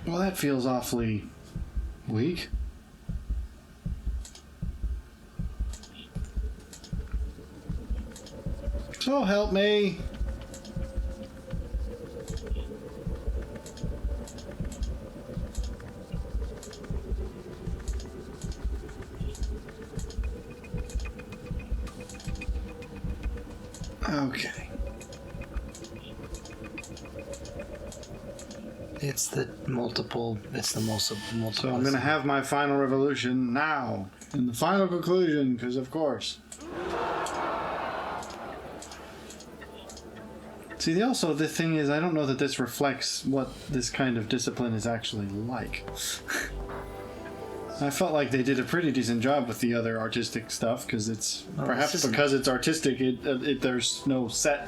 Well, that feels awfully weak. So help me. Okay. It's the multiple. So I'm going to have my final revolution now. In the final conclusion, because of course. See, the thing is, I don't know that this reflects what this kind of discipline is actually like. I felt like they did a pretty decent job with the other artistic stuff, because it's perhaps because it's artistic, there's no set.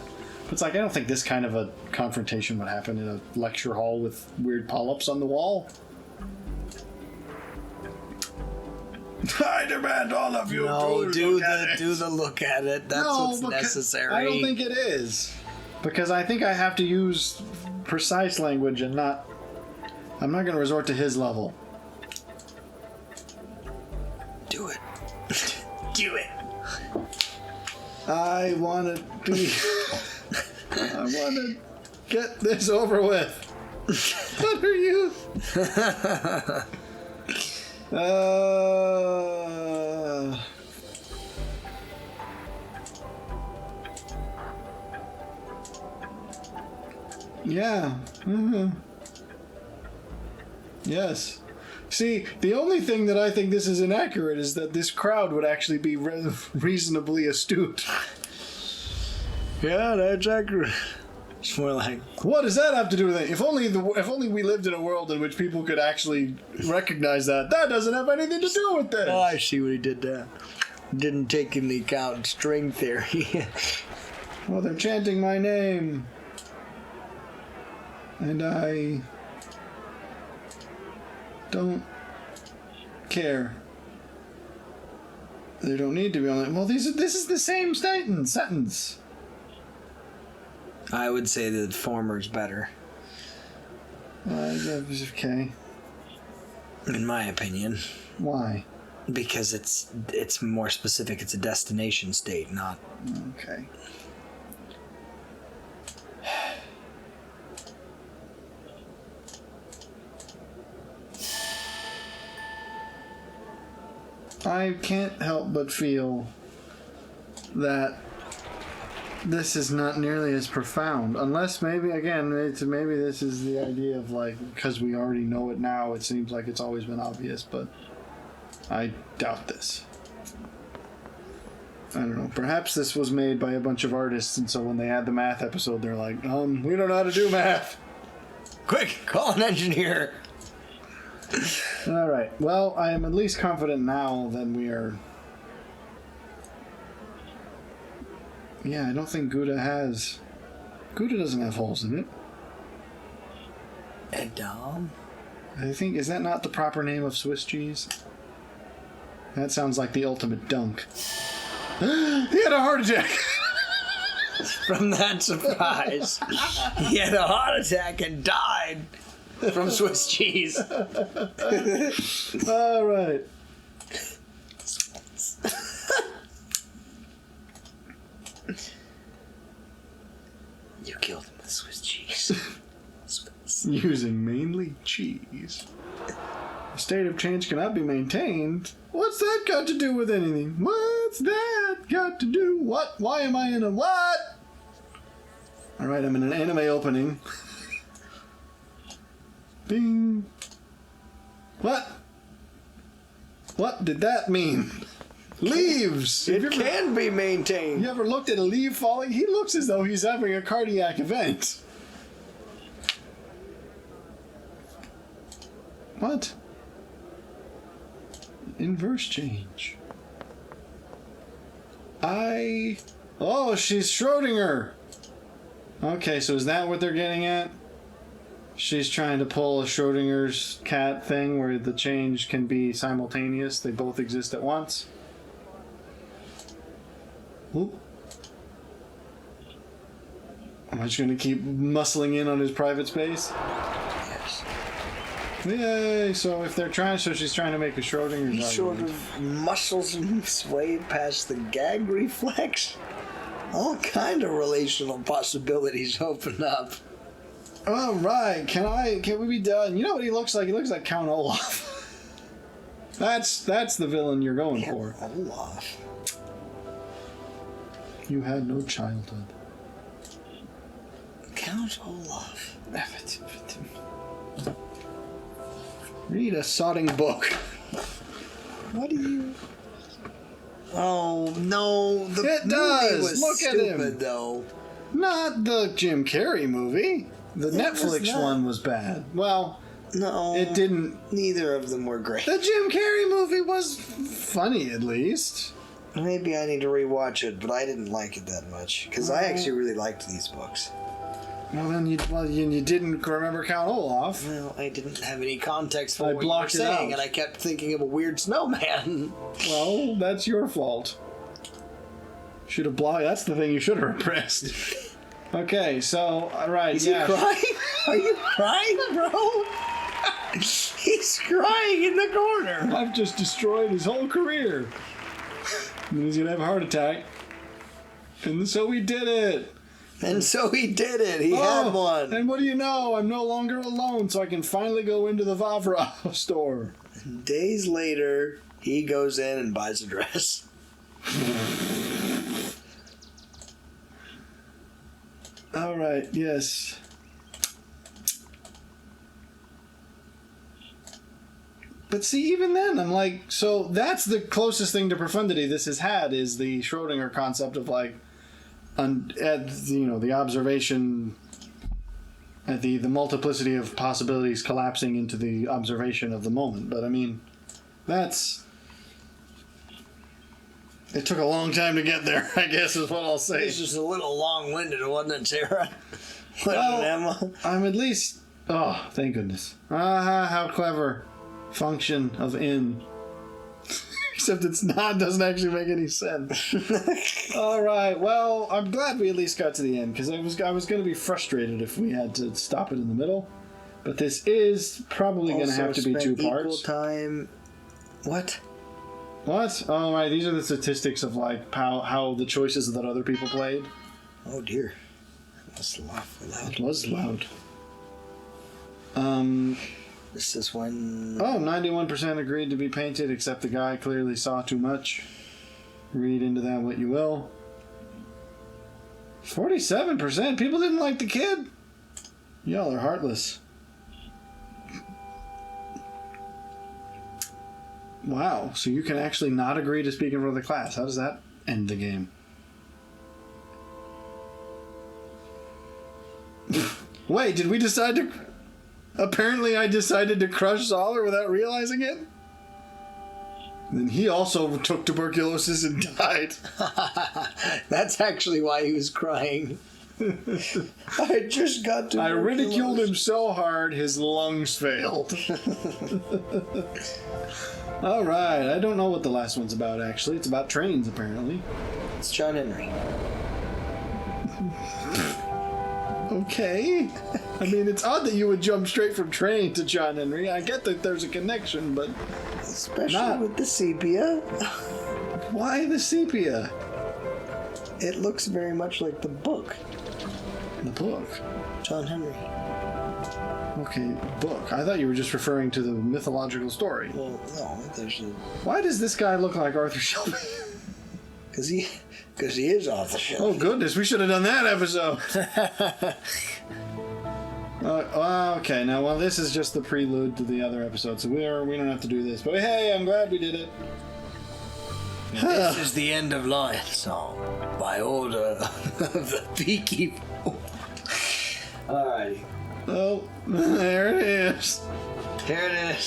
It's like, I don't think this kind of a confrontation would happen in a lecture hall with weird polyps on the wall. I demand all of you No, to do look at it. the look at it. That's what's because necessary. I don't think it is. Because I think I have to use precise language and not... I'm not going to resort to his level. Do it. Do it. I want to be... I want to get this over with. What are you? Yeah. Mm-hmm. Yes. See, the only thing that I think this is inaccurate is that this crowd would actually be reasonably astute. Yeah, that's accurate. It's more like, What does that have to do with it? If only we lived in a world in which people could actually recognize that. That doesn't have anything to do with this. oh, I see what he did there. Didn't take into account string theory. Well, they're chanting my name. And I don't care. They don't need to be on it. Well, this is the same sentence. I would say the former's better, Okay. in my opinion, Why? because it's more specific. It's a destination state, not. Okay. I can't help but feel that this is not nearly as profound, unless maybe maybe this is the idea of like, because we already know it now, it seems like it's always been obvious, but I doubt this. I don't know. Perhaps this was made by a bunch of artists, and so when they add the math episode, they're like, we don't know how to do math. Quick, call an engineer. All right. Well, I am at least confident now that we are. Yeah, I don't think Gouda doesn't have holes in it. Edam? I think, is that not the proper name of Swiss cheese? That sounds like the ultimate dunk. He had a heart attack! From that surprise, he had a heart attack and died from Swiss cheese. All right. You killed him with Swiss cheese. Swiss. Using mainly cheese. A state of change cannot be maintained. What's that got to do with anything? What's that got to do? What? Why am I in a what? Alright, I'm in an anime opening. Bing. What? What did that mean? Leaves! It can be maintained. You ever looked at a leaf falling? He looks as though he's having a cardiac event. What? Inverse change. Oh, she's Schrodinger! Okay, so is that what they're getting at? She's trying to pull a Schrodinger's cat thing where the change can be simultaneous. They both exist at once. Oop. Am I just going to keep muscling in on his private space? Yes. Yay! So if they're trying, so she's trying to make a Schrodinger's He sort argument. of muscles his way past the gag reflex. All kind of relational possibilities open up. All right, can we be done? You know what he looks like? He looks like Count Olaf. That's the villain you're going for. Olaf. You had no childhood. Count Olaf. Read a sodding book. What do you? Oh no! The It movie does. was Look at stupid, him. though. Not the Jim Carrey movie. The was Netflix not. one was bad. Well, No, it didn't. Neither of them were great. The Jim Carrey movie was funny, at least. Maybe I need to rewatch it, but I didn't like it that much because I actually really liked these books. Well, you didn't remember Count Olaf. Well, I didn't have any context for I what you were blocked it saying, out. and I kept thinking of a weird snowman. Well, that's your fault. Should have blocked. That's the thing you should have repressed. Okay, so right, Is he crying? Are you crying, bro? He's crying in the corner. I've just destroyed his whole career. And he's gonna have a heart attack. And so we did it. And so he did it. He had one. And what do you know? I'm no longer alone, so I can finally go into the Vavra store. Days later, he goes in and buys a dress. All right, yes. But see, even then, I'm like, so that's the closest thing to profundity this has had is the Schrodinger concept of like, the observation, the multiplicity of possibilities collapsing into the observation of the moment. But I mean, it took a long time to get there, I guess is what I'll say. It's just a little long-winded, wasn't it, Sarah? Well, Emma? I'm at least... Oh, thank goodness. How clever. Function of in. Except it's not, doesn't actually make any sense. Alright, well, I'm glad we at least got to the end, because I was going to be frustrated if we had to stop it in the middle. But this is probably going to have to be two parts. Equal time... What? What? Oh, right, these are the statistics of, like, how the choices that other people played. Oh, dear. That was loud. It was loud. This is when... Oh, 91% agreed to be painted, except the guy clearly saw too much. Read into that what you will. 47%? People didn't like the kid? Y'all are heartless. Wow, so you can actually not agree to speak in front of the class. How does that end the game? Wait, did we decide to... Apparently I decided to crush Zoller without realizing it? Then he also took tuberculosis and died. That's actually why he was crying. I just got tuberculosis. I ridiculed him so hard his lungs failed. Alright, I don't know what the last one's about actually. It's about trains apparently. It's John Henry. Okay. I mean, it's odd that you would jump straight from train to John Henry. I get that there's a connection, but... Especially with the sepia. Why the sepia? It looks very much like the book. The book? John Henry. Okay, book. I thought you were just referring to the mythological story. Well, no, there's a... Why does this guy look like Arthur Shelby? Because he is Arthur Shelby. Oh, goodness, we should have done that episode. Okay, now, well, this is just the prelude to the other episode, so we don't have to do this. But hey, I'm glad we did it. This is the end of Lion Song by order of the beekeeper. Alrighty. Oh, there it is. Here it is.